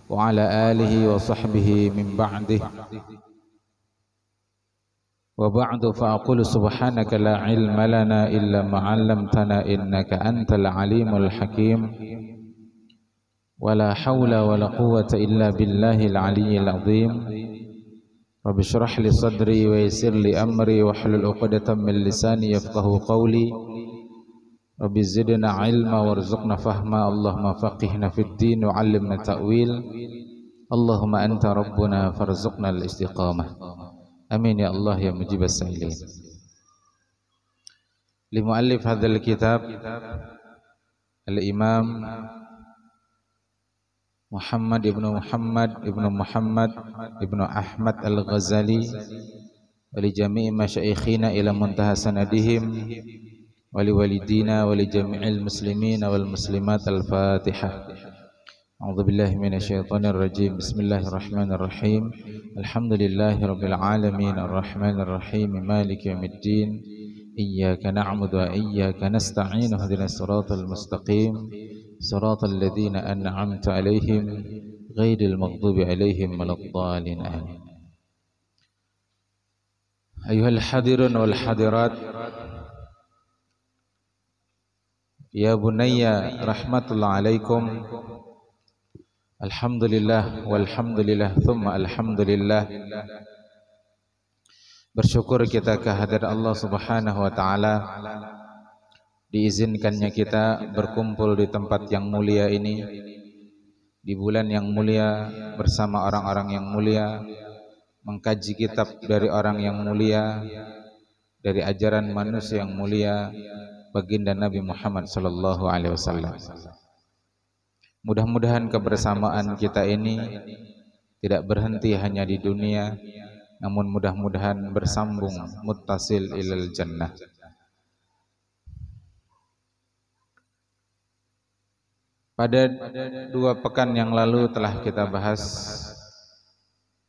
وعلى آله وصحبه من بعده وبعد فأقول سبحانك لا علم لنا إلا ما علمتنا إنك أنت العليم الحكيم ولا حول ولا قوة إلا بالله العلي العظيم رب اشرح لي صدري ويسر لي أمري واحلل عقدة من لساني يفقهوا قولي رب زدنا علما وارزقنا فهما اللهم فقهنا في الدين وعلمنا التأويل اللهم أنت ربنا فارزقنا الاستقامة آمين يا الله يا مجيب السائلين. لمؤلف هذا الكتاب الإمام محمد ابن أحمد الغزالي ولجميع مشايخنا إلى منتهى سندهم ولوالدينا ولجميع المسلمين والمسلمات الفاتحة. أعوذ بالله من الشيطان الرجيم. بسم الله الرحمن الرحيم. الحمد لله رب العالمين الرحمن الرحيم مالك يوم الدين إياك نعبد وإياك نستعين اهدنا الصراط المستقيم صراط الذين أنعمت عليهم غير المغضوب عليهم ولا الضالين آمين. أيها الحاضرون والحاضرات يا بني رحمة الله عليكم. Alhamdulillah walhamdulillah thumma alhamdulillah. Bersyukur kita kehadirat Allah Subhanahu wa taala, diizinkannya kita berkumpul di tempat yang mulia ini, di bulan yang mulia bersama orang-orang yang mulia, mengkaji kitab dari orang yang mulia, dari ajaran manusia yang mulia, baginda Nabi Muhammad sallallahu alaihi wasallam. Mudah-mudahan kebersamaan kita ini tidak berhenti hanya di dunia, namun mudah-mudahan bersambung muttasil ilal jannah. Pada 2 pekan yang lalu telah kita bahas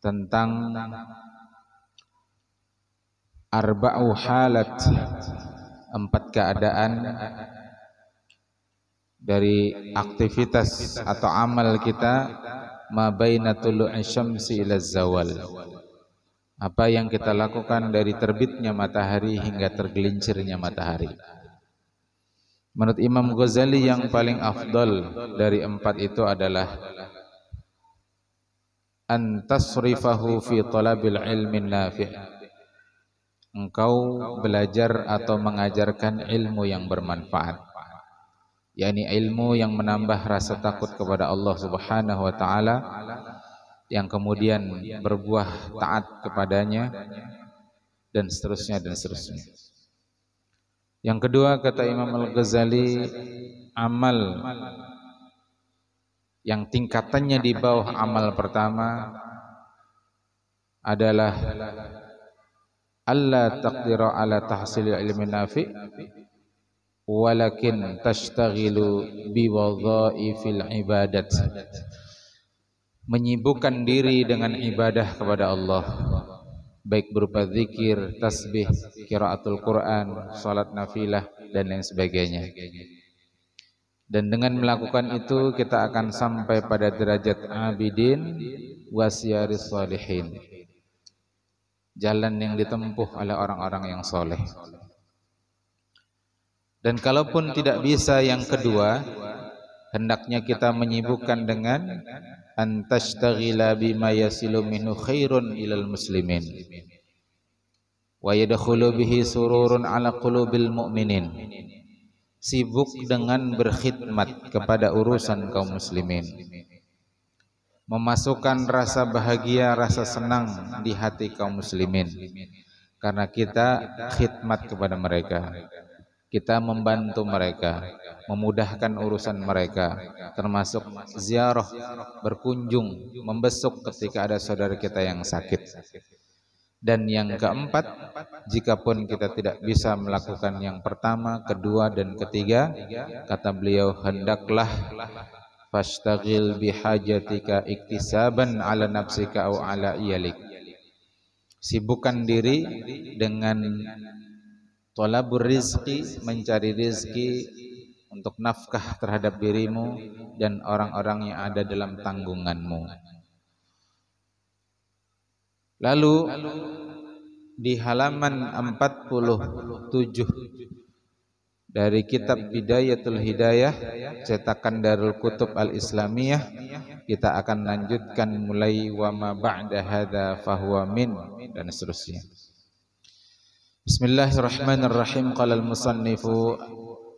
tentang arba'u halat, 4 keadaan dari aktivitas atau amal kita ma baina tulu'i syamsi ila zawal. Apa yang kita lakukan dari terbitnya matahari hingga tergelincirnya matahari. Menurut Imam Ghazali yang paling afdal dari 4 itu adalah an tasrifahu fi talabil ilmin nafi'. Engkau belajar atau mengajarkan ilmu yang bermanfaat, yakni ilmu yang menambah rasa takut kepada Allah Subhanahu wa taala, yang kemudian berbuah taat kepadanya, dan seterusnya dan seterusnya. Yang kedua, kata Imam Al-Ghazali, amal yang tingkatannya di bawah amal pertama adalah alla taqdira ala tahsil ilmi nafi' walakin tashtaghilu biwadhaifil ibadat. Menyibukkan diri dengan ibadah kepada Allah, baik berupa zikir, tasbih, qiraatul Quran, salat nafilah dan lain sebagainya. Dan dengan melakukan itu kita akan sampai pada derajat abidin wasyaris salihin, jalan yang ditempuh oleh orang-orang yang soleh. Dan kalaupun tidak bisa yang kedua, hendaknya kita menyibukkan dengan antashtagila bima yasilu minhu khairun ilal muslimin wa yadkhulu bihi sururun ala qulubil mu'minin. Sibuk dengan berkhidmat kepada urusan kaum muslimin, memasukkan rasa bahagia, rasa senang di hati kaum muslimin, karena kita khidmat kepada mereka. Kita membantu mereka, memudahkan urusan mereka, termasuk ziarah, berkunjung, membesuk ketika ada saudara kita yang sakit. Dan yang keempat, jikapun kita tidak bisa melakukan yang pertama, kedua, dan ketiga, kata beliau, hendaklah fashtagil bihajatika iktisaban ala nafsika au ala iyalik. Sibukkan diri dengan thalabur rizqi, mencari rizki untuk nafkah terhadap dirimu dan orang-orang yang ada dalam tanggunganmu. Lalu di halaman 47 dari kitab Bidayatul Hidayah cetakan Darul Kutub Al-Islamiyah, kita akan lanjutkan mulai wa ma ba'da hadza fahuwa min dan seterusnya. Bismillahirrahmanirrahim. Qala al-musannifu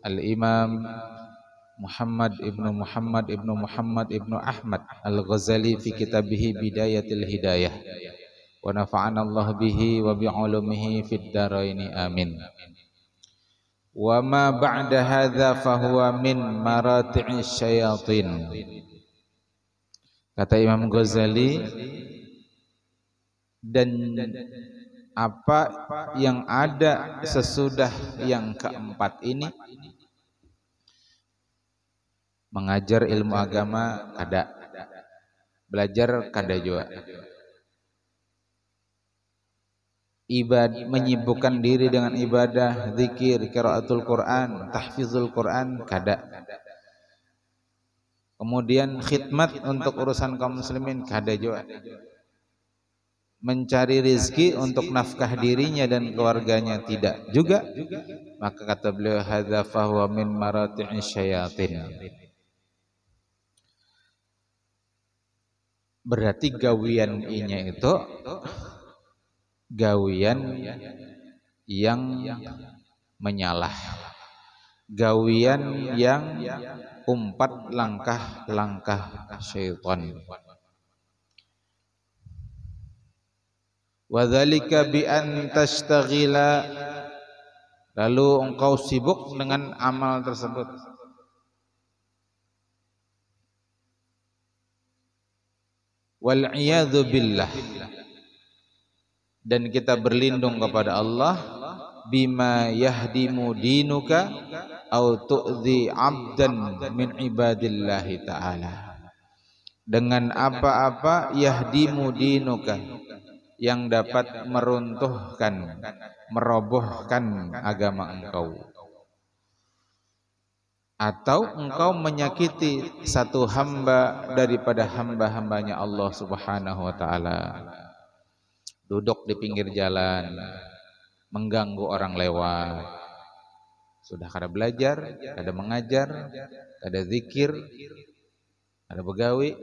al-Imam Muhammad ibnu Ahmad Al-Ghazali fi kitabih Bidayatul Hidayah, wa nafa'ana Allah bihi wa bi'ulumihi fid dharain amin. Wa ma ba'da hadza fahuwa min marati'is syayatin. Kata Imam Ghazali, dan apa yang ada sesudah yang keempat ini, mengajar ilmu agama kada, belajar kada juga, menyibukkan diri dengan ibadah, zikir, qiraatul Quran, tahfizul Quran kada. Kemudian khidmat untuk urusan kaum muslimin kada juga. Mencari rezeki untuk nafkah dirinya dan keluarganya tidak juga. Maka kata beliau, hadza fahuwa min marati'is syayatin. Berarti gawian inya itu gawian yang menyalah, gawian yang umpat langkah-langkah syaitan. Wa dzalika bi an tastaghila, lalu engkau sibuk dengan amal tersebut. Wal iyadzu billah, dan kita berlindung kepada Allah, bima yahdimu dinuka au tu'dhi 'abdan min ibadillahi ta'ala, dengan apa-apa yahdimu dinuka, yang dapat meruntuhkan, merobohkan agama engkau, atau engkau menyakiti satu hamba daripada hamba-hambanya Allah Subhanahu wa ta'ala. Duduk di pinggir jalan, mengganggu orang lewat, sudah kada belajar, kada mengajar, kada zikir, kada begawi,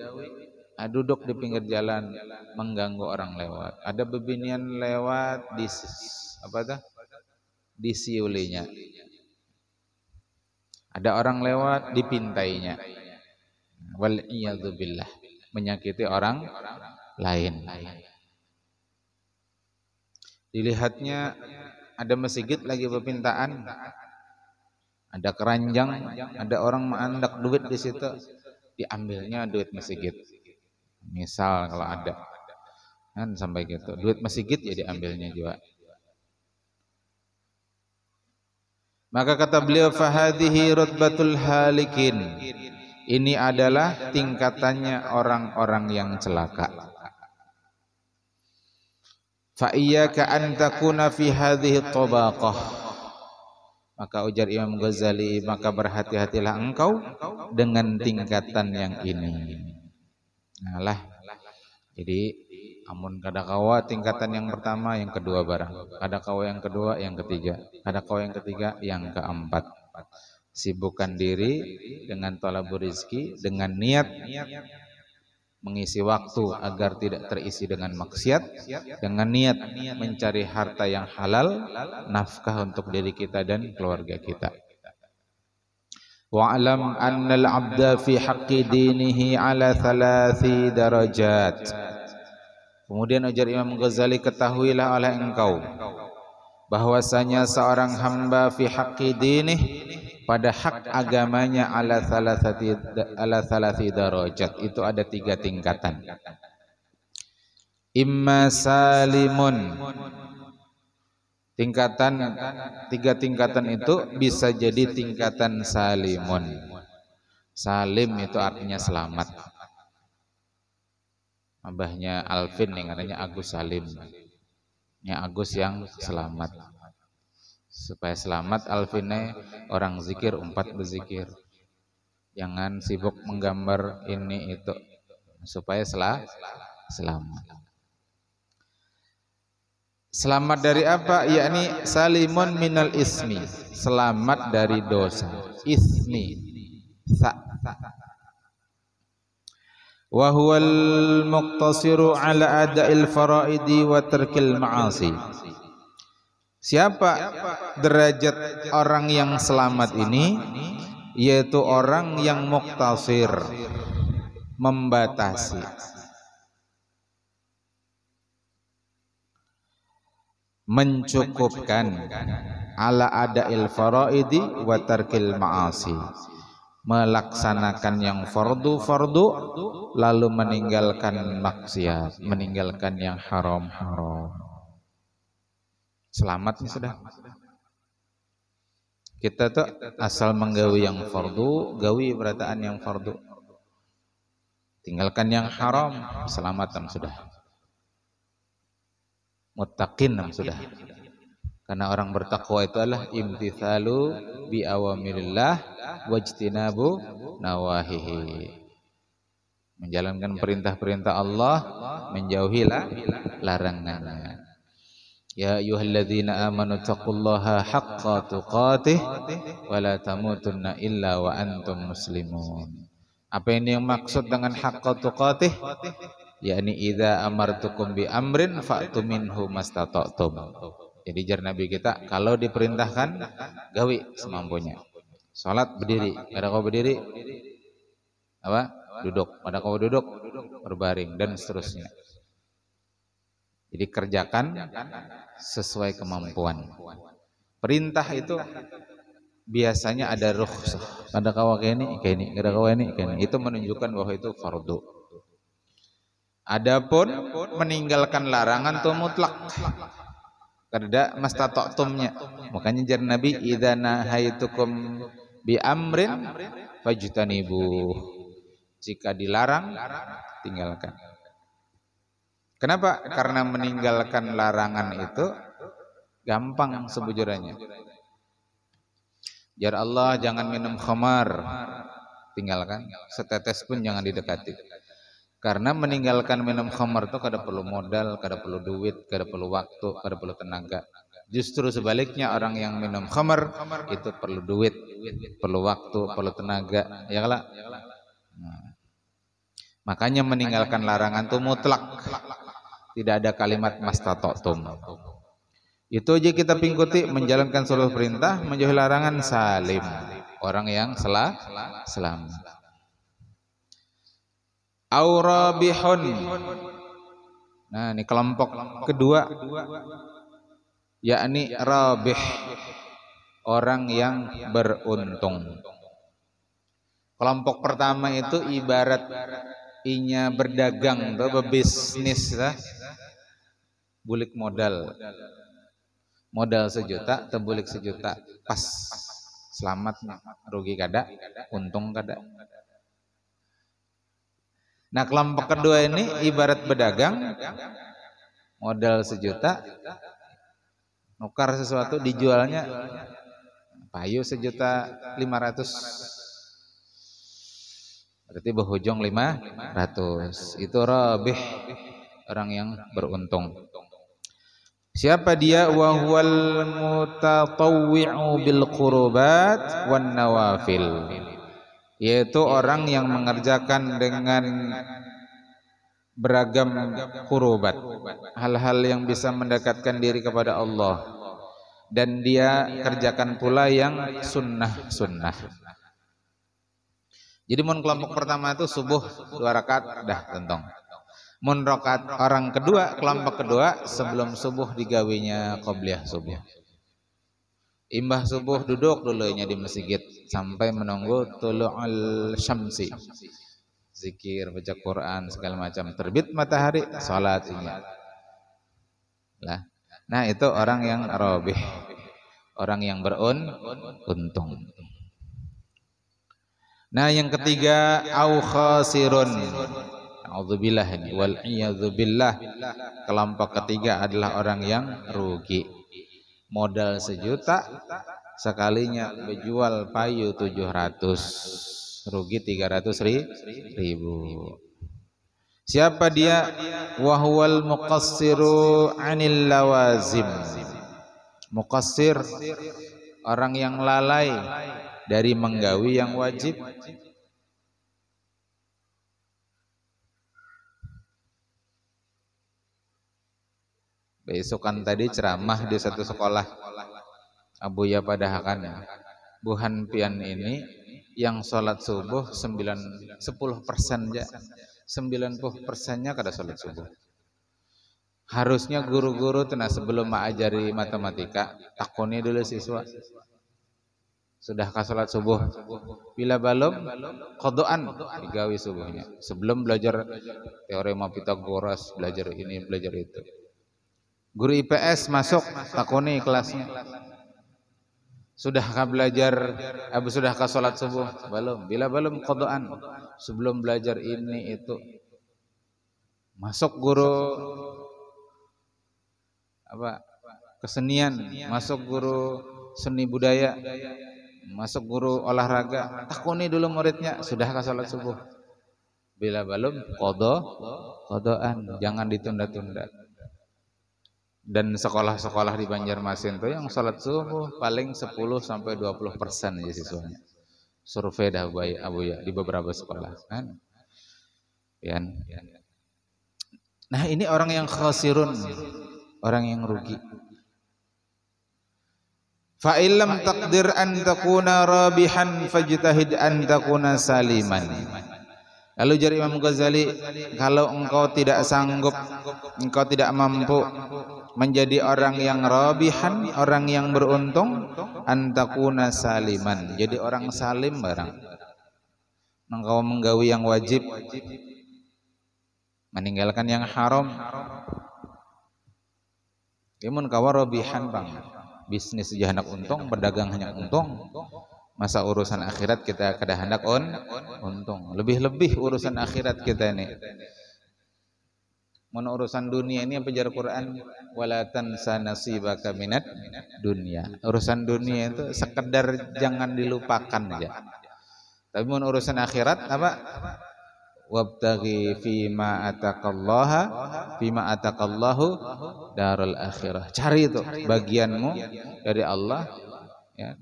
duduk di pinggir jalan mengganggu orang lewat. Ada bebinian lewat disiulinya. Ada orang lewat dipintainya. Wal iyadzu billah, menyakiti orang lain. Dilihatnya ada masjid lagi berpintaan, ada keranjang, ada orang mengandak duit di situ, diambilnya duit masjid. Misal kalau ada kan sampai gitu, duit masjid ya diambilnya juga. Maka kata beliau, fahadhihi rutbatul halikin, ini adalah tingkatannya orang-orang yang celaka. Fa iyyaka an takuna fi hadhihi tabaqah, maka ujar Imam Ghazali, maka berhati-hatilah engkau dengan tingkatan yang ini. Nah, jadi amun kada kawa tingkatan yang pertama, yang kedua barang, kada kawa yang kedua, yang ketiga, kada kawa yang ketiga, yang keempat. Sibukkan diri dengan thalabur rizki, dengan niat mengisi waktu agar tidak terisi dengan maksiat, dengan niat mencari harta yang halal, nafkah untuk diri kita dan keluarga kita. Wa'lam annal 'abda fi haqqi dinihi ala 3 darajat. Kemudian ujar Imam Ghazali, ketahuilah oleh engkau bahwasanya seorang hamba fi haqqi dinih, pada hak agamanya, ala 3 darajat, itu ada 3 tingkatan. Imma salimun, tingkatan 3 tingkatan itu bisa jadi tingkatan salimun. Salim itu artinya selamat. Abahnya Alvin yang katanya Agus Salim, ya Agus yang selamat. supaya selamat. Alfine orang zikir umpat berzikir, jangan sibuk menggambar ini itu, supaya selamat. Selamat dari apa? Yakni salimun minal ismi, selamat dari dosa. Ismi wa huwal muqtasiru ala ada'il faraidi wa tarkil ma'asi. Siapa derajat orang yang selamat ini? Yaitu orang yang muqtasir, membatasi, mencukupkan, ala ada'il faraidi wa tarkil ma'asi, melaksanakan yang fardu lalu meninggalkan maksiat, meninggalkan yang haram. Selamat nih sudah. Kita tuh asal menggawi yang fardu, gawi berataan yang fardu, tinggalkan yang haram, selamatan sudah, muttaqin sudah. Karena orang bertakwa itu adalah imtithalu bi awamirillah wajtinabu nawahihi, menjalankan perintah-perintah Allah, menjauhi larangannya. Ya ayyuhalladzina amanu taqullaha haqqa tuqatih wa la tamutunna illa wa antum muslimun. Apa ini yang maksud dengan haqqa tuqatih? Yakni idza amartukum bi amrin fa'tu minhu mastata'tum. Jadi jar Nabi kita, kalau diperintahkan gawi semampunya. Salat berdiri, ada kau berdiri apa? Duduk, ada kau duduk berbaring dan seterusnya. Jadi kerjakan sesuai kemampuan. Perintah itu biasanya ada rukhsah. Ada kau kayak ini, ada kau ini. Itu menunjukkan bahwa itu fardu. Adapun meninggalkan larangan itu mutlak. Kada mastata'tumnya. Makanya jar Nabi, idza nahaitukum bi amrin fajtanibu. Jika dilarang, tinggalkan. Kenapa? Karena meninggalkan larangan itu gampang sebujurnya. Jar Allah, jangan minum khamar, tinggalkan. Setetes pun jangan didekati. Karena meninggalkan minum khamar itu kada perlu modal, kada perlu duit, kada perlu waktu, kada perlu tenaga. Justru sebaliknya, orang yang minum khamar itu perlu duit, perlu waktu, perlu tenaga, ya kala. Nah, makanya meninggalkan larangan itu mutlak. Tidak ada kalimat mastata'tum. Itu aja kita pingkuti, menjalankan seluruh perintah, menjauhi larangan, salim. Orang yang selamat. Aurabihun. Nah, ini kelompok kedua, yakni rabih, orang yang beruntung. Kelompok pertama itu ibarat inya berdagang atau berbisnis lah. Bulik modal 1 juta, tebulik 1 juta, pas selamat, rugi kada, untung kada. Nah, kelompok kedua ini ibarat berdagang, modal 1 juta, nukar sesuatu, dijualnya payu 1.500.000, berarti berhujung 500. Itu rabih, orang yang beruntung. Siapa dia? Wa huwal mutatawwi'u bil qurubat wan nawafil, yaitu orang yang mengerjakan dengan beragam qurubat, hal-hal yang bisa mendekatkan diri kepada Allah, dan dia kerjakan pula yang sunnah. Jadi mun kelompok pertama itu subuh 2 rakaat dah tentong. Mun rakaat orang kedua, kelompok kedua, sebelum subuh digawinya qobliyah subuh. Imbah subuh duduk dulunya di masjid sampai menunggu tulu'ul syamsi. Zikir, baca Quran, segala macam. Terbit matahari, salatnya. Nah, itu orang yang rabih, orang yang beruntung. Nah, yang ketiga, au khasirun. A'udzubillah wal iyadzubillah. Kelompok ketiga adalah orang yang rugi. modal 1.000.000, sekalinya berjual payu 700, rugi 300.000. Siapa dia? Wahwal muqassiru anil lawazim. Muqassir, orang yang lalai dari menggawi yang wajib. Besokan tadi ceramah di satu sekolah Abuya Padahakan, Buhan Pian ini yang sholat subuh 10% aja, 90%-nya kada sholat subuh. Harusnya guru-guru tena sebelum mengajari matematika takuni dulu siswa, sudah ka sholat subuh? Bila belum, qadaan digawi subuhnya. Sebelum belajar teorema Pitagoras, belajar ini, belajar itu. Guru IPS masuk, takuni kelasnya. Sudahkah belajar, sudahkah sholat subuh? Belum. Bila belum, qadaan. Sebelum belajar ini itu. Masuk guru kesenian, masuk guru seni budaya, masuk guru olahraga, takuni dulu muridnya, sudahkah sholat subuh? Bila belum, qadaan. Jangan ditunda-tunda. Dan sekolah-sekolah di Banjarmasin itu yang sholat subuh paling 10-20% aja siswanya. Survei dah Abuya di beberapa sekolah kan. Nah, ini orang yang khasirun, orang yang rugi. Fa illam taqdir an takuna rabihan fajtahid an takuna saliman. Lalu jari Imam Ghazali, kalau engkau tidak sanggup, engkau tidak mampu menjadi orang yang rabihan, orang yang beruntung, antakuna saliman, jadi orang salim barang. Engkau menggawi yang wajib, meninggalkan yang haram. Imun kawa rabihan bang, bisnis saja hendak untung, berdagang hanya untung. Masa urusan akhirat kita kada hendak untung. Lebih-lebih urusan akhirat kita ini. Mun urusan dunia ini apa jar Quran? Wala tansa nasibaka minad dunya. Urusan dunia itu sekedar jangan dilupakan aja. Tapi mun urusan akhirat apa? Wabtaghi fima ataqallahu darul akhirah. Cari itu bagianmu dari Allah ya,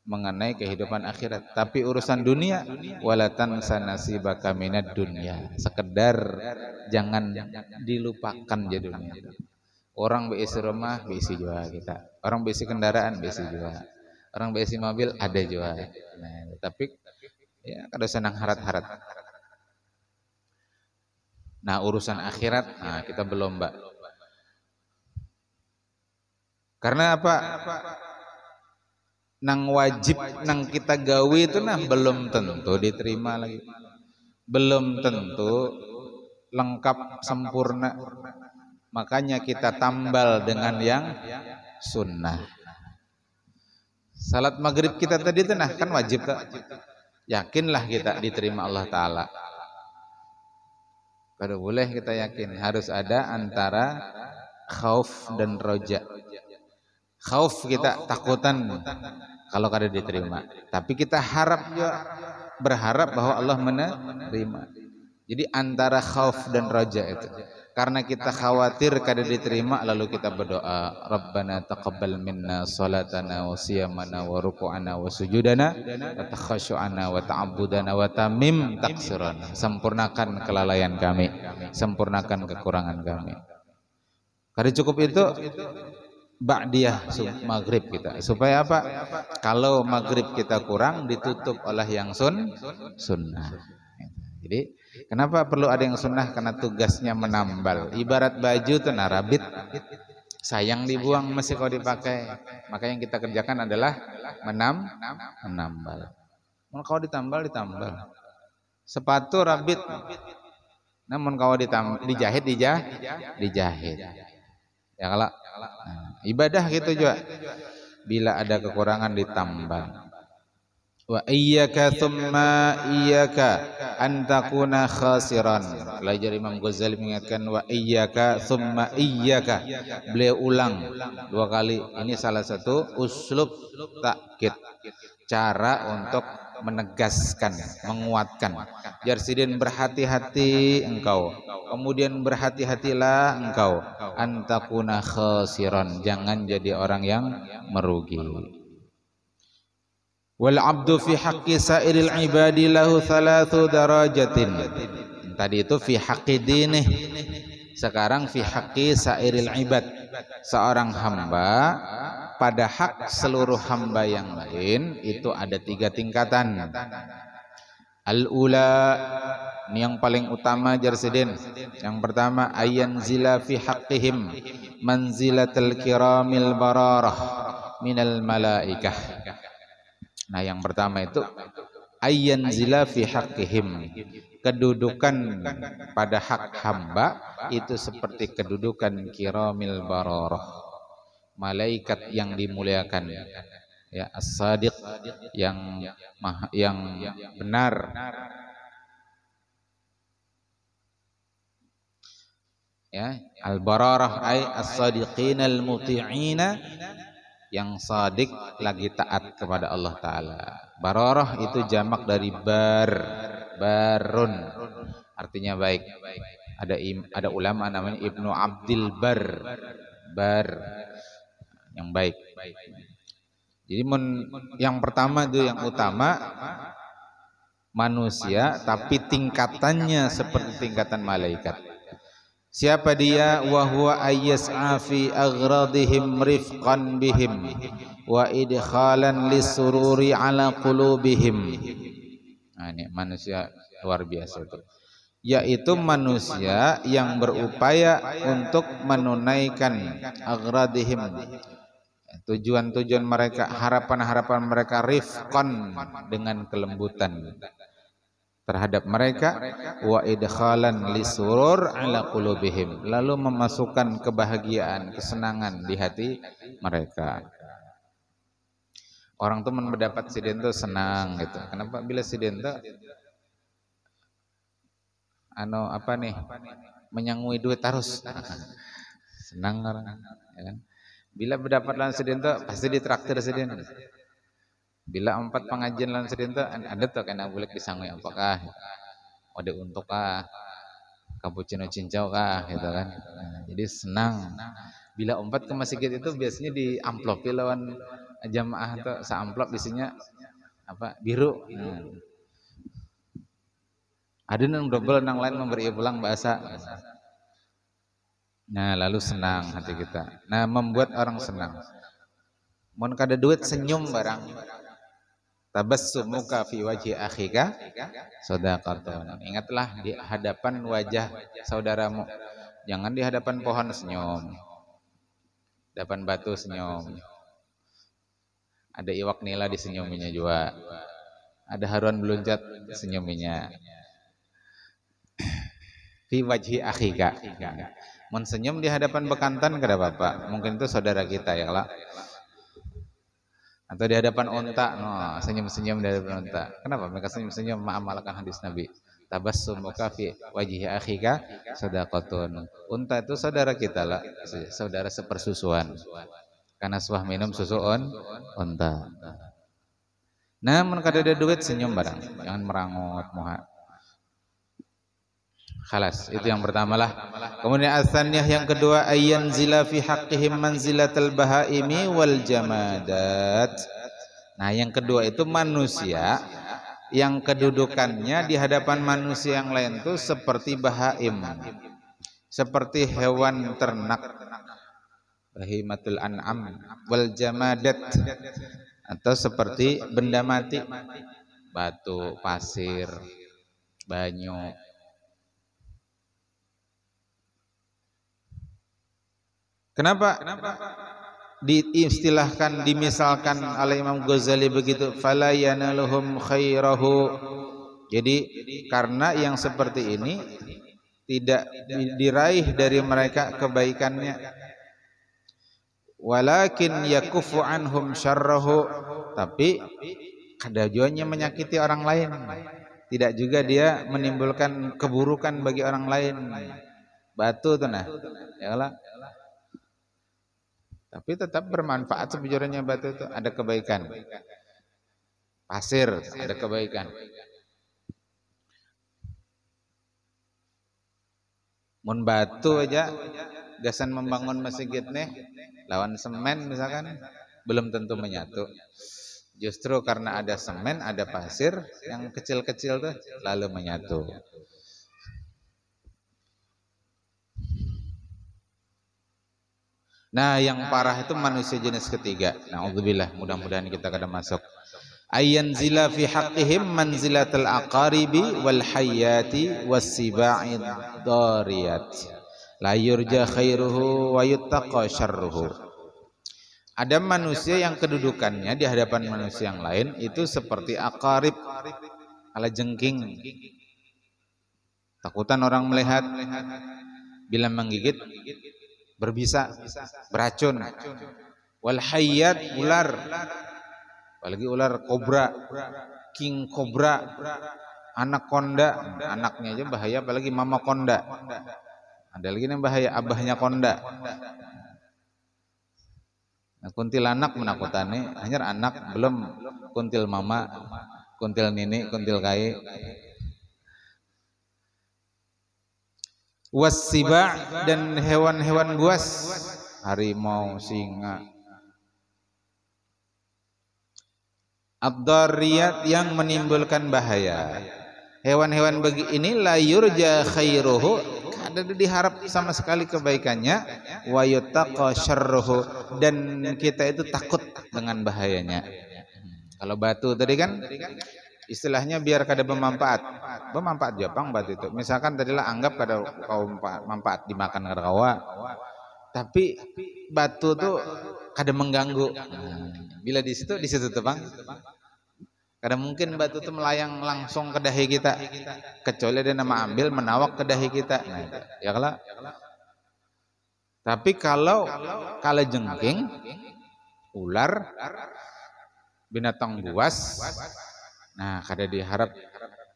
mengenai kehidupan akhirat. Tapi urusan dunia, wala tansa nasibaka minad dunya. Sekedar jangan dilupakan ya dunia. Orang beisi rumah, beisi juga kita. Orang beisi kendaraan, beisi juga. Orang beisi mobil, ada juga. Nah, tapi ya kada senang harat-harat. Nah, urusan akhirat, nah kita belum, Mbak. Karena apa? Nang wajib nang kita gawi itu nah belum tentu diterima lagi, belum tentu lengkap sempurna. Makanya kita tambal dengan yang sunnah. Salat maghrib kita tadi itu nah kan wajib tak? Yakinlah kita diterima Allah Ta'ala. Kada boleh kita yakin, harus ada antara khauf dan roja. Khauf kita takutan kalau kada diterima, tapi kita harap juga, berharap bahwa Allah menerima. Jadi antara khauf dan raja itu. Karena kita khawatir kada diterima, lalu kita berdoa, Rabbana taqabbal minna salatana wa siyamana wa ruku'ana wa sujudana wa takhashu'ana wa ta'abbudana wa tamim taksirana. Sempurnakan kelalaian kami, sempurnakan kekurangan kami. Kada cukup itu ba'diyah maghrib kita. Supaya apa? Kalau maghrib kita kurang, ditutup oleh yang sunnah. Jadi kenapa perlu ada yang sunnah? Karena tugasnya menambal. Ibarat baju itu narabit, sayang dibuang masih kau dipakai. Maka yang kita kerjakan adalah menambal. Kalau ditambal. Sepatu rabit, namun kalau dijahit. Ya kalau ibadah gitu juga. Bila ada kekurangan ditambal. Wa iyyaka thumma iyyaka an takuna khasiran. Belajar Imam Ghazali mengingatkan wa iyyaka thumma iyyaka. Beliau ulang 2 kali. Ini salah satu uslub takkid, cara untuk menegaskan, menguatkan. Jarsidin, berhati-hati engkau. Kemudian berhati-hatilah engkau. An takuna khasiran. Jangan jadi orang yang merugi. Wal abdu fi haqqi sairil ibadi lahu 3 darajatin. Tadi itu fi haqqi dinih. Sekarang fi haqqi sairil ibad. Seorang hamba pada hak seluruh hamba yang lain itu ada 3 tingkatan. Al-ula, ini yang paling utama Jarsidin. Yang pertama, ayanzila fi haqqihim manzilatal kiramil bararah minal malaikah. Nah, yang pertama itu ayyanzila fi haqqihim. Kedudukan pada hak hamba itu seperti kedudukan kiramil bararah, malaikat yang dimuliakan, ya, as-sadiq, yang benar, ya, al-bararah ay as-sadiqina al-muti'ina, yang sadik lagi taat kepada Allah Ta'ala. Bararah itu jamak dari barun, artinya baik. Ada ulama namanya Ibnu Abdil Bar, yang baik. Jadi yang pertama itu yang utama manusia, tapi tingkatannya seperti tingkatan malaikat. Siapa dia? Wa huwa ayyas'a fi aghradihim rifqan bihim wa idkhalan lisururi ala qulubihim. Nah, ini manusia luar biasa itu. Yaitu manusia yang berupaya untuk menunaikan aghradihim, tujuan-tujuan mereka, harapan-harapan mereka, rifqan, dengan kelembutan terhadap mereka, wa idkhalan lisurur ala qulubihim, lalu memasukkan kebahagiaan, kesenangan di hati mereka. Orang tuh mendapat sidin tuh senang gitu. Kenapa? Bila sidin tuh menyangui duit harus senang orang, ya kan? Bila mendapat lan sidin tuh pasti ditraktir sidin. Bila 4 pengajian lan sedin tuh ada tuh kena bulik disangui apakah ode untuk kah, cappuccino cincau kah, gitu kan. Nah, jadi senang. Bila 4 ke masjid itu biasanya di amplopi lawan jamaah tuh, seamplop isinya biru. Nah, ada yang double, nang lain memberi pulang bahasa. Nah, lalu senang hati kita. Nah, membuat orang senang. Mun kada duit senyum barang. Tabassumuka fi wajhi akhika shadaqatun. Ingatlah di hadapan wajah saudaramu. Jangan di hadapan pohon senyum. Hadapan batu senyum. Ada iwak nila disenyuminya juga. Ada haruan beluncat senyuminya. Fi wajhi akhika. Mun senyum di hadapan bekantan kada apa-apa. Mungkin itu saudara kita ya lah. Atau di hadapan unta, senyum-senyum di hadapan unta. Kenapa mereka senyum-senyum? Mengamalkan hadis Nabi. Tabassumuka fi wajhi akhika shadaqatun. Unta itu saudara kita lah, saudara sepersusuan. Karena suah minum susu unta. Nah, mun kada ada duit senyum barang. Jangan merangut moha. Khalas, itu yang pertama lah. Kemudian as-tsaniyah, yang kedua, ayyanzila fi haqqihim manzilatal bahaimi wal jamadat. Nah, yang kedua itu manusia yang kedudukannya di hadapan manusia yang lain itu seperti bahaim, seperti hewan ternak, bahimatul an'am, wal jamadat, atau seperti benda mati, batu, pasir, banyu. Kenapa diistilahkan, dimisalkan oleh Imam Ghazali begitu? Fala yanaluhum khairahu. Jadi karena yang seperti ini tidak diraih dari mereka kebaikannya. Walakin yakufu anhum syarrahu, tapi Ada tujuannya menyakiti orang lain, tidak juga dia menimbulkan keburukan bagi orang lain. Batu tuh nah, ya lah. Tapi tetap bermanfaat sebujurnya batu itu, ada kebaikan. Pasir ada kebaikan. Mun batu aja gasan membangun masjid nih lawan semen misalkan belum tentu menyatu. Justru karena ada semen, ada pasir yang kecil-kecil tuh lalu menyatu. Nah, yang parah itu manusia jenis ketiga. Na'udzubillah, mudah-mudahan kita kada masuk. Ayanzila fi haqqihim manzilatal aqaribi wal hayyati was-siba'id dariyat. La yurja khairuhu wa yuttaqa syarruhu. Ada manusia yang kedudukannya di hadapan manusia yang lain itu seperti aqarib, ala jengking. Takutan orang melihat, bila menggigit berbisa, beracun. Wal hayyat, ular. Apalagi ular kobra, king kobra, anaconda, anaknya aja bahaya, apalagi mama konda. Ada lagi yang bahaya, abahnya konda. Nah, kuntilanak menakutani, hanya anak belum kuntil mama, kuntil nini, kuntil kai. Wassiba dan hewan-hewan buas, harimau, singa. Ad-dariyat yang menimbulkan bahaya. Hewan-hewan bagi ini la yurja khairuhu, ada diharap sama sekali kebaikannya, wa yuttaqa syarruhu, dan kita itu takut dengan bahayanya. Kalau batu tadi kan istilahnya biar kada bermanfaat. Bermanfaat Jepang batu itu. Misalkan tadilah anggap kada kaum manfaat dimakan kada kawa. Tapi batu tuh kada mengganggu. Bila di situ tuh Bang. Kadang mungkin batu itu melayang langsung ke dahi kita, kecuali dia nama ambil menawak ke dahi kita. Nah, ya kalau. Tapi kalau jengking, ular, binatang buas, nah kada diharap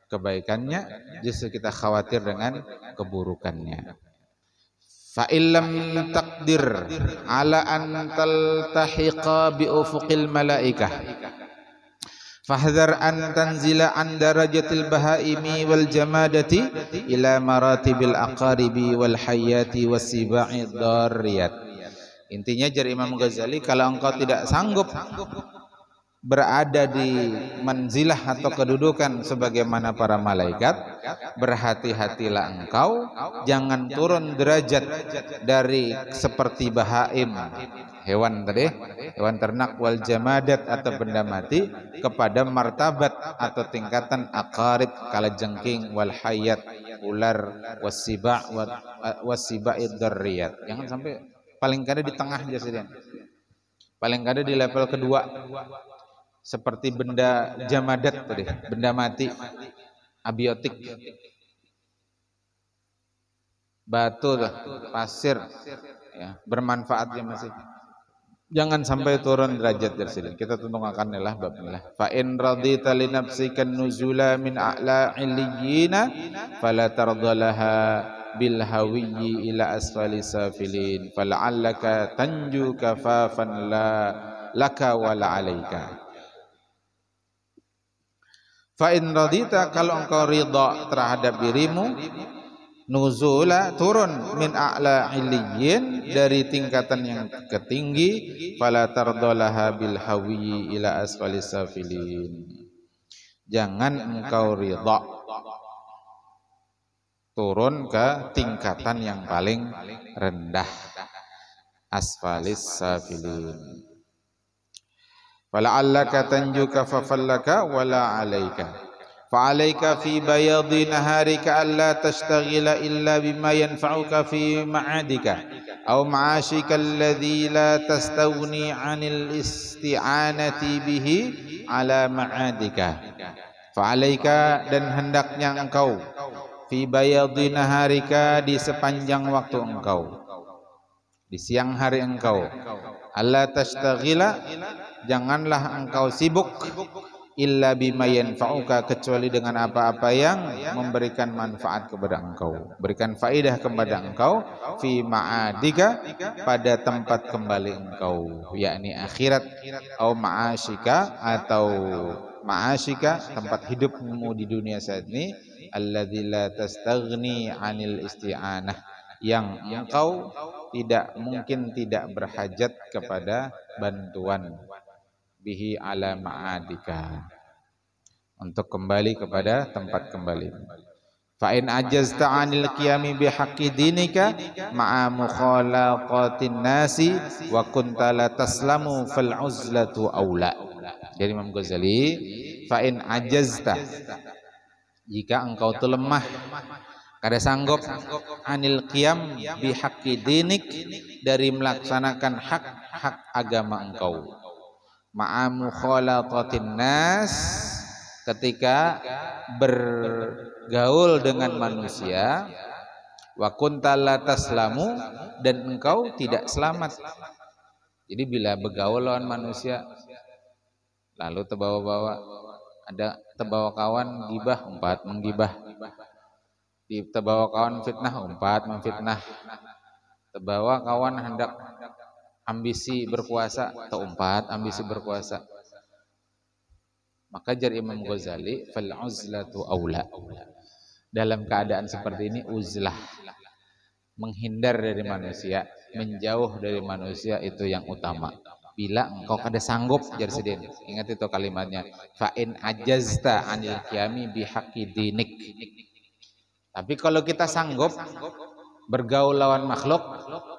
kebaikannya, justru kita khawatir dengan keburukannya. Fa illam taqdir ala an taltahiqa bi ufuqil malaikah fahdhar an tanzila an darajatil bahaimi wal jamadati ila maratibil aqaribi wal hayati wasiba'i darriyat. Intinya jar Imam Ghazali, kalau engkau tidak sanggup berada di manzilah atau kedudukan sebagaimana para malaikat, berhati-hatilah engkau jangan turun derajat dari seperti bahaim, hewan tadi, hewan ternak, wal jamadat atau benda mati, kepada martabat atau tingkatan aqarib, kalajengking, wal hayat, ular, wasiba'id darriyat. Jangan sampai paling kada di tengah aja, paling kada di level kedua, seperti benda jamadat tadi, benda mati, abiotik, batu, pasir, ya, bermanfaat ya masih. Jangan sampai turun derajat dari sini. Kita tundukkan lah babnya. Fa in radita li nafsika nuzula min a'la illiyina fala tardalaha bil hawiyyi ila asfali safilin fala'allaka tanju kafafan la laka wa la alaika. Fa in radita, kalau engkau ridha terhadap dirimu, nuzula, turun, min a'la illiyin, dari tingkatan yang ketinggi, fala tardalaha bil hawiyyi ila asfali safilin. Jangan engkau ridha turun ke tingkatan yang paling rendah, asfalis safilin. Fala'allaka tanjuka fafallaka wala alaika. Fa'alaika fi bayadi naharika alla tashtaghila illa bima yanfa'uka fi ma'adika aw ma'ashika alladhi la tastawni 'anil isti'anati bihi ala ma'adika. Fa'alaika, dan hendaknya engkau, fi bayadi naharika, di sepanjang waktu engkau, di siang hari engkau, alla tashtaghila, janganlah engkau sibuk, illa bima yanfa'uka, kecuali dengan apa-apa yang memberikan manfaat kepada engkau, berikan faedah kepada engkau, fi ma'adika, pada tempat kembali engkau, yakni akhirat, atau ma'asyika, atau ma'asyika, tempat hidupmu di dunia saat ini, alladzi la tastaghni 'anil isti'anah, yang engkau tidak mungkin tidak berhajat kepada bantuan, bihi ala ma'adika, untuk kembali kepada tempat kembali. Fa in ajazta 'anil qiyami bihaqqi dinika ma'a mukhalaqatin nasi wa kunta la taslamu fal uzlatu aula. Dari Imam Ghazali, fa in ajazta, jika engkau itu lemah, kada sanggup, anil qiyam bihaqqi dinik, dari melaksanakan hak-hak agama engkau, ma'a mukhalaqatin nas, ketika bergaul dengan manusia, wa kunta la taslamu, dan engkau tidak selamat. Jadi bila bergaul lawan manusia lalu terbawa-bawa, ada terbawa kawan gibah, umpat menggibah, terbawa kawan fitnah, umpat memfitnah, terbawa kawan hendak ambisi berkuasa, atau umpat ambisi berkuasa, maka jar Imam Ghazali, fal uzlatu aula. Dalam keadaan seperti ini, uzlah, menghindar dari manusia, menjauh dari manusia, itu yang utama. Bila engkau kada sanggup, jar Sidin, ingat itu kalimatnya, fa in ajazta 'anil qiyami bihaqqi dinik. Tapi kalau kita sanggup bergaul lawan makhluk,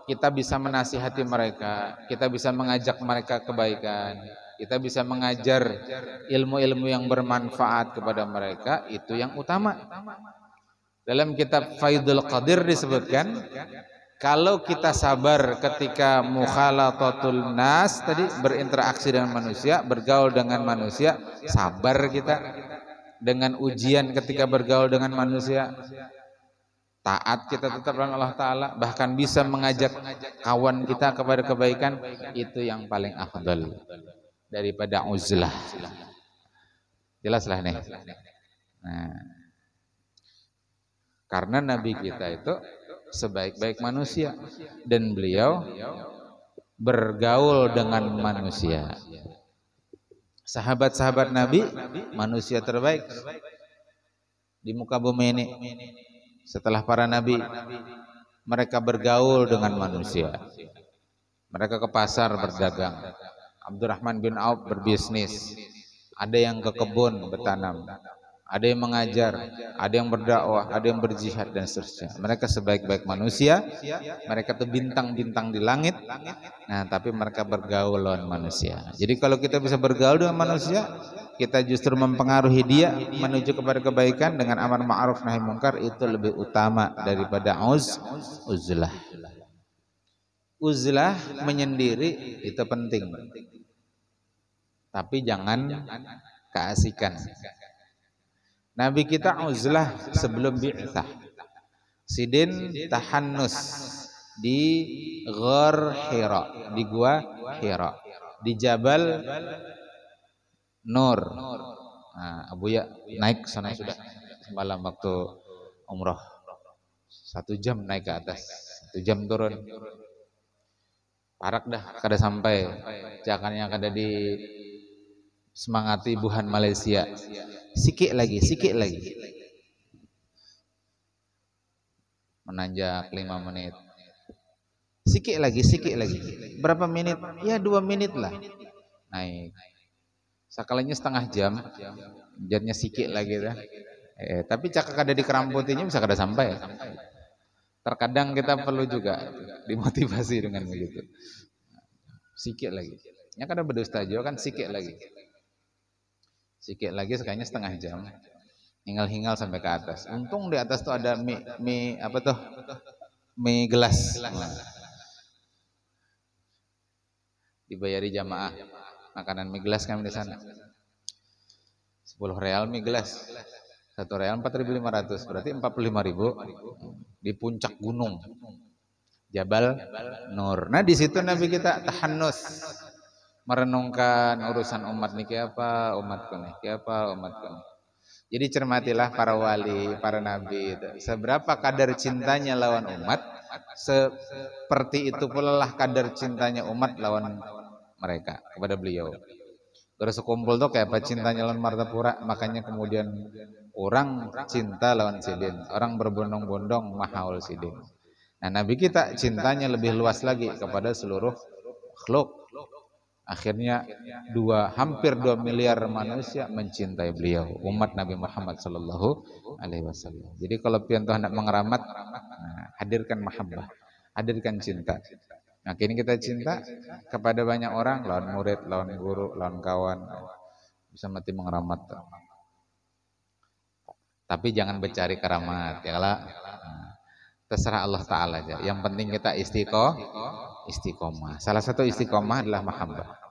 kita bisa menasihati mereka, kita bisa mengajak mereka kebaikan, kita bisa mengajar ilmu-ilmu yang bermanfaat kepada mereka, itu yang utama. Dalam kitab Faidul Qadir disebutkan, kalau kita sabar ketika mukhalatatul nas, tadi berinteraksi dengan manusia, bergaul dengan manusia, sabar kita dengan ujian ketika bergaul dengan manusia, taat kita tetap dengan Allah Ta'ala, bahkan bisa mengajak kawan kita kepada kebaikan, itu yang paling afdal daripada uzlah. Jelaslah nih. Nah, karena Nabi kita itu sebaik-baik manusia, dan beliau bergaul dengan manusia. Sahabat-sahabat Nabi manusia terbaik di muka bumi ini. Setelah para nabi, mereka bergaul dengan manusia. Mereka ke pasar berdagang. Abdurrahman bin Auf berbisnis. Ada yang ke kebun bertanam. Ada yang mengajar, ada yang berdakwah, ada yang berjihad, dan seterusnya. Mereka sebaik-baik manusia, mereka itu bintang-bintang di langit. Nah, tapi mereka bergaul dengan manusia. Jadi kalau kita bisa bergaul dengan manusia, kita justru mempengaruhi dia menuju kepada kebaikan dengan amar ma'ruf nahi munkar, itu lebih utama daripada uzlah. Uzlah menyendiri itu penting, tapi jangan keasikan. Nabi kita uzlah sebelum bi'tsah. Sidin tahannus di Ghar Hira, di gua Hira, di Jabal Nur. Nah, Abu Ya naik sana sudah semalam waktu umrah. 1 jam naik ke atas, 1 jam turun. Parak dah kada sampai. Jakannya kada di semangati Buhan Malaysia. Sikit lagi. Menanjak 5 menit. Sikit lagi. Berapa menit? Ya 2 menit lah. Naik. Sekalinya setengah jam, jadinya sikit lagi dah. Tapi cakap kada dikeramputinya bisa kada sampai. Terkadang kita perlu juga dimotivasi dengan begitu. Sikit lagi. Ya kada berdusta juga kan, sikit lagi. Sekalinya setengah jam. Hingal-hingal sampai ke atas. Untung di atas tuh ada mie apa tuh? Mie gelas. Dibayari jamaah. Makanan mie gelas kami di sana. 10 real mie gelas. 1 real 4.500, berarti 45.000 di puncak gunung Jabal Nur. Nah, di situ Nabi kita tahannus. merenungkan urusan umat nih kayak apa, umatku nih kayak apa, umatku nih. Jadi cermatilah para wali, para nabi itu. Seberapa kadar cintanya lawan umat, seperti itu pula lah kadar cintanya umat lawan mereka kepada beliau. Terus sekumpul tuh kayak apa cintanya lawan Martapura, makanya kemudian orang cinta lawan Sidin, orang berbondong-bondong mahaul Sidin. Nah, Nabi kita cintanya lebih luas lagi kepada seluruh makhluk. Akhirnya hampir 2 miliar manusia mencintai beliau, umat Nabi Muhammad sallallahu alaihi wasallam. Jadi kalau pianto hendak mengeramat, nah, hadirkan mahabbah, hadirkan cinta. Nah, kini kita cinta kepada banyak orang, lawan murid, lawan guru, lawan kawan, bisa mati mengeramat. Tapi jangan bercari keramat, ya lah. Nah, terserah Allah Ta'ala aja. Yang penting kita istiqomah. Salah satu istiqomah adalah mahabbah.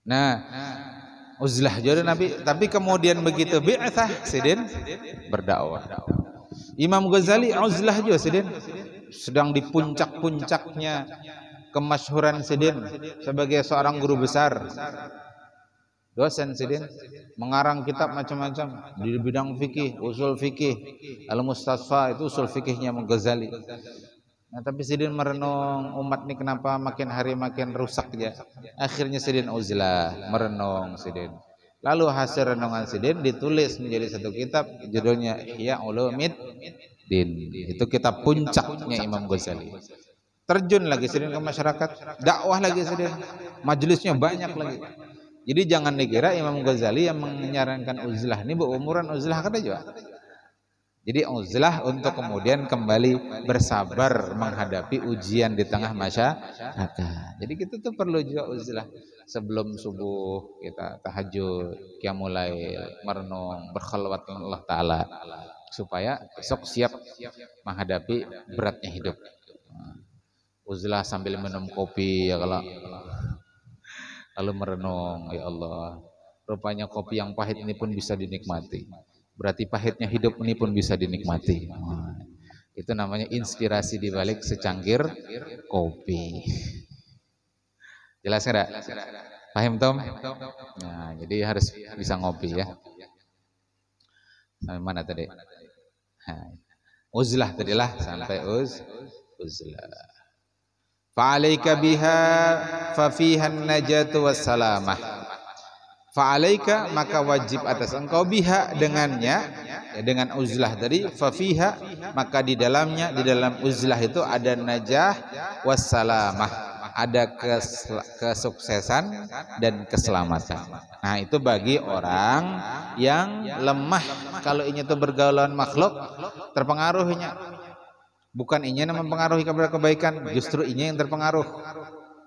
Nah, uzlah jodoh Nabi, tapi kemudian begitu bi'atsah Sidin berdakwah. Imam Ghazali uzlah juga Sidin, sedang di puncak-puncaknya kemasyhuran Sidin sebagai seorang guru besar, dosen Sidin, mengarang kitab macam-macam di bidang fikih, usul fikih, al-mustasfa itu usul fikihnya Imam Ghazali. Nah, tapi Sidin merenung umat ini kenapa makin hari makin rusak ya. Akhirnya Sidin uzlah, merenung Sidin. Lalu hasil renungan Sidin ditulis menjadi satu kitab, judulnya Ihya Ulumuddin. Itu kitab puncaknya Imam Ghazali. Terjun lagi Sidin ke masyarakat, dakwah lagi Sidin, majelisnya banyak lagi. Jadi jangan dikira Imam Ghazali yang menyarankan uzlah ini berumuran uzlah kata juga. Jadi uzlah untuk kemudian kembali bersabar menghadapi ujian di tengah masyarakat. Jadi kita tuh perlu juga uzlah sebelum subuh kita tahajud, qiyamul lail, merenung, berkhalwat dengan Allah Ta'ala supaya besok siap menghadapi beratnya hidup. Uzlah sambil minum kopi ya kalau lalu merenung, ya Allah, rupanya kopi yang pahit ini pun bisa dinikmati. Berarti pahitnya hidup ini pun bisa dinikmati. Itu namanya inspirasi di balik secangkir kopi. Jelas enggak? Paham Tom? Nah, jadi harus bisa ngopi ya. Sampai mana tadi? Uzlah tadilah sampai uzlah. Fa'alaika biha fa fiha an-najatu was-salamah. Fa'alaika maka wajib atas engkau biha dengannya, ya, dengan uzlah tadi, fa fiha maka di dalam uzlah itu ada najah wassalamah, ada kesuksesan dan keselamatan. Nah, itu bagi orang yang lemah kalau ini tuh bergaulan makhluk terpengaruhnya. Bukan inya yang mempengaruhi kepada kebaikan, justru inya yang terpengaruh.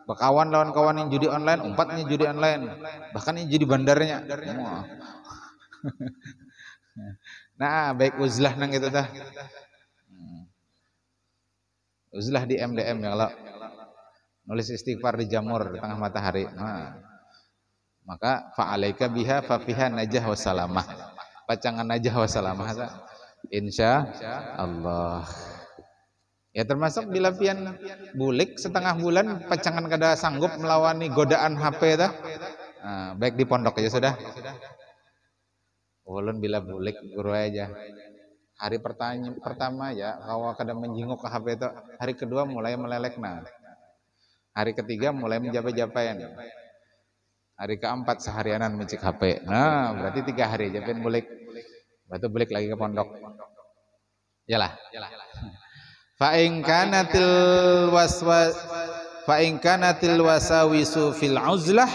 Berkawan lawan kawan yang judi online, umpatnya judi online, bahkan ini jadi bandarnya. Nah, baik uzlah nang itu dah. Uzlah di MDM ya kalau nulis istighfar di jamur di tengah matahari. Nah, maka fa'alaika biha fa fiha najah wa salamah. Pacangan najah wa salamah. Insya Allah. Ya termasuk bila pian bulik setengah bulan pacangan kada sanggup melawani godaan HP dah. Nah, baik di pondok aja sudah. Ulun bila bulik guru aja. Hari pertama ya kalau kada menjinguk ke HP itu, hari kedua mulai melelek nah. Hari ketiga mulai menjapa-japain. Hari keempat seharianan mencek HP. Nah, berarti 3 hari aja pian bulik. Batu bulik lagi ke pondok. Yalah. Fa in kanatil wasawisu fil uzlah,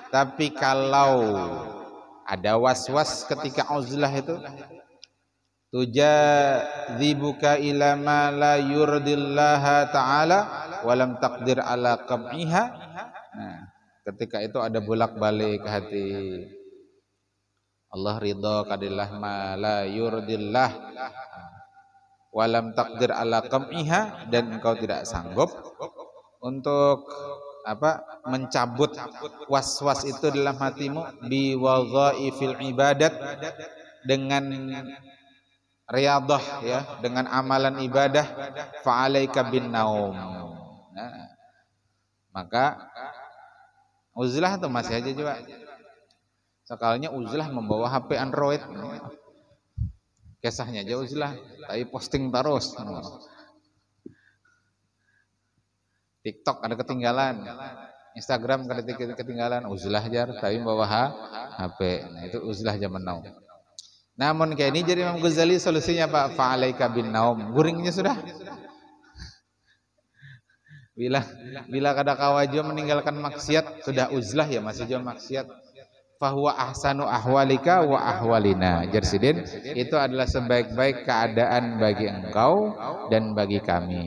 tapi kalau ada waswas ketika uzlah itu tujadzibuka ila ma la yurdillaha ta'ala walam taqdir ala qam'iha. Nah, ketika itu ada bolak-balik hati, Allah ridha kadilah ma la yurdillah walam takdir ala qam'iha, dan engkau tidak sanggup untuk mencabut was-was itu dalam hatimu bi wadhaifil ibadat, dengan riyadhah ya, dengan amalan ibadah, fa'alaika bin naum. Nah, Maka uzlah tuh masih aja juga. Sekalinya uzlah membawa HP Android. Kisahnya aja uzlah, tapi posting terus. TikTok ada ketinggalan, Instagram ada ketinggalan, uzlah jar, tapi membawa HP. Nah itu uzlah zaman now. Namun kayak ini jadi Imam Ghazali solusinya Pak, fa'alaika bin naum, guringnya sudah. Bila kada kawajo meninggalkan maksiat sudah uzlah ya masih jauh maksiat. Fahuwa ahsanu ahwalika wa ahwalina. Jersidin itu adalah sebaik-baik keadaan bagi engkau dan bagi kami.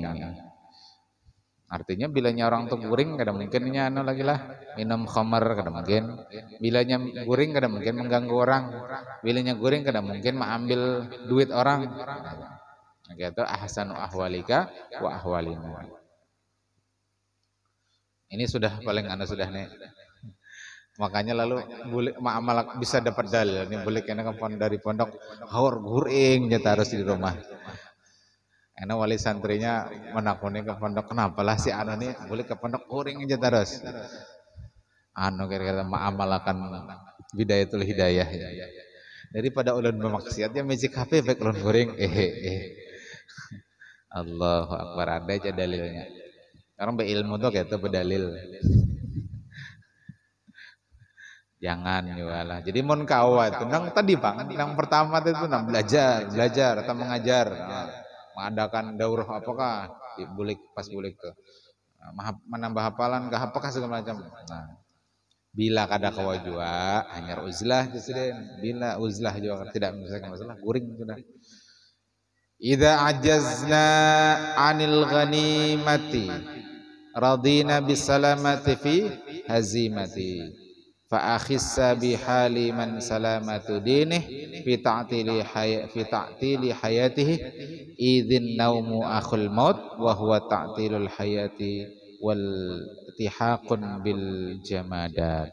Artinya bilanya orang tuh guring kada mungkinnya lagi lah minum khamar kada mungkin. Bilanya guring kada mungkin mengganggu orang. Bilanya guring kada mungkin mengambil duit orang. Nah, gitu ahsanu ahwalika wa ahwalina. Ini sudah paling sudah nih. Makanya lalu boleh ma'amal bisa dapat dalil ini boleh kena dari pondok haur guring jata harus di rumah. Karena wali santrinya menakuni ke pondok, kenapalah si nih boleh ke pondok guring aja terus. Kira-kira ma'amalakan bidayatul hidayah. Daripada ulun bermaksiat ya magic HP baik ulun guring. Allahu akbar, ada aja dalilnya. Orang berilmu tuh kayak itu berdalil. Jangan jualah. Jadi mon kawat nang tadi Bang, nang pertama itu nang belajar atau mengajar. Mengadakan daurah apakah bulik pas bulik tuh. Menambah hafalan kah apakah segala macam. Nah, bila kada kawa jua hanya uzlah diseden. Bila uzlah juga tidak menyelesaikan masalah guring sudah. Idza ajazna 'anil ghanimati radina bisalamati fi hazimati. Fa'akhissa bihali man salamatu dinih fi ta'tili hayatihi idzin naumu akhul maut wa huwa ta'tilul hayati wal tihaqun bil jamadat.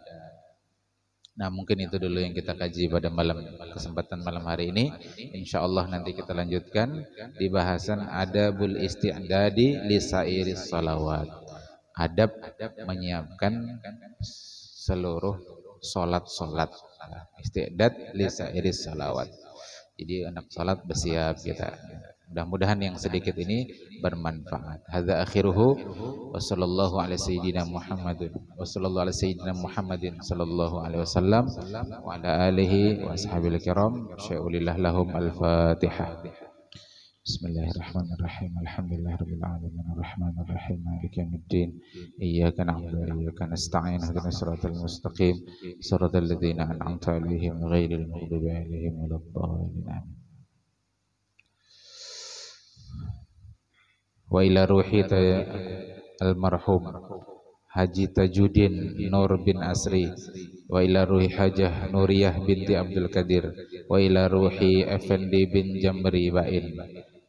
Nah mungkin itu dulu yang kita kaji pada kesempatan malam hari ini. Insyaallah nanti kita lanjutkan di bahasan adabul isti'dadi li sairis salawat. Adab menyiapkan seluruh solat isti'dad li sairis salawat. Jadi anak salat bersiap kita. Mudah-mudahan yang sedikit ini bermanfaat. Hadza akhiruhu wa sallallahu ala sayyidina Muhammadin wa sallallahu ala sayyidina Muhammadin sallallahu alaihi wasallam wa ala alihi wa ashabil kiram. Sya'ulillah lahum al-Fatihah. Bismillahirrahmanirrahim. Alhamdulillahirabbil alamin arrahmanir rahim maliki yaumiddin. Iyyaka na'budu wa iyyaka nasta'in ihdinas siratal mustaqim siratal ladzina an'amta 'alaihim ghairil maghdubi 'alaihim waladdallin. Wa ila ruhi almarhum Haji Tajuddin Nur bin Asri, wa ila ruhi Hajah Nuriyah binti Abdul Qadir, wa ila ruhi Effendi bin Jamri Bain,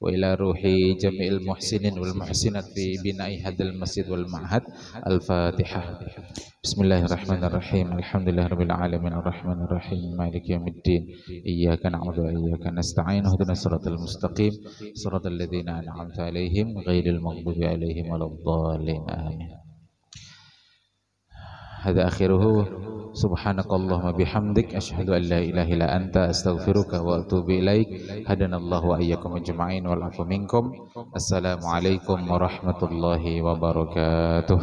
wa ila ruhi jami'il muhsinin wal muhsinat fi bina'i hadal masjid wal ma'had. Al-Fatihah. Bismillahirrahmanirrahim. Alhamdulillahirabbil alamin arrahmanir rahim maliki yaumiddin. Iyyaka na'budu wa iyyaka nasta'in ihdinas siratal mustaqim siratal ladzina an'amta 'alaihim ghairil maghdubi 'alaihim waladdallin. Amin. Hadza akhiruhu subhanakallahumma bihamdik asyhadu an la ilaha illa anta astaghfiruka wa atubu ilaik. Hadanallahu wa iyyakum ajma'in wal afu minkum. Assalamualaikum warahmatullahi wabarakatuh.